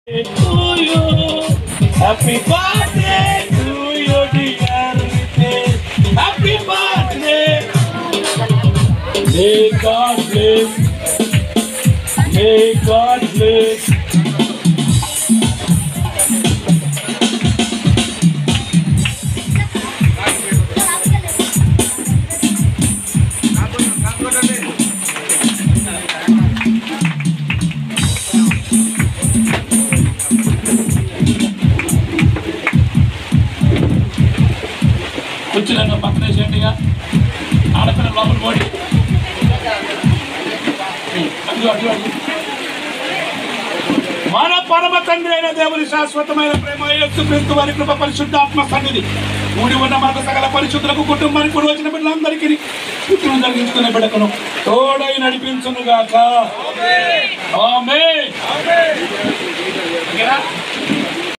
To you, happy birthday to you, dear Ritesh. Happy birthday. May God bless. May God bless. కూర్చున్నాను పక్కన వేసేయండిగా ఆడపిల్ల లోపల పోటీ మన పరమ తండ్రి అయిన దేవుని శాశ్వతమైన ప్రేమ యేసుక్రీస్తు వారి కృప పరిశుద్ధాత్మ సన్నిధి కూడి ఉన్న మనకు సకల పరిశుద్ధులకు కుటుంబానికి కూడా వచ్చిన బిడ్డలందరికీ పుట్టిన జరిగించుకునే బిడ్డకును తోడై నడిపించును గాక ఆమేన్.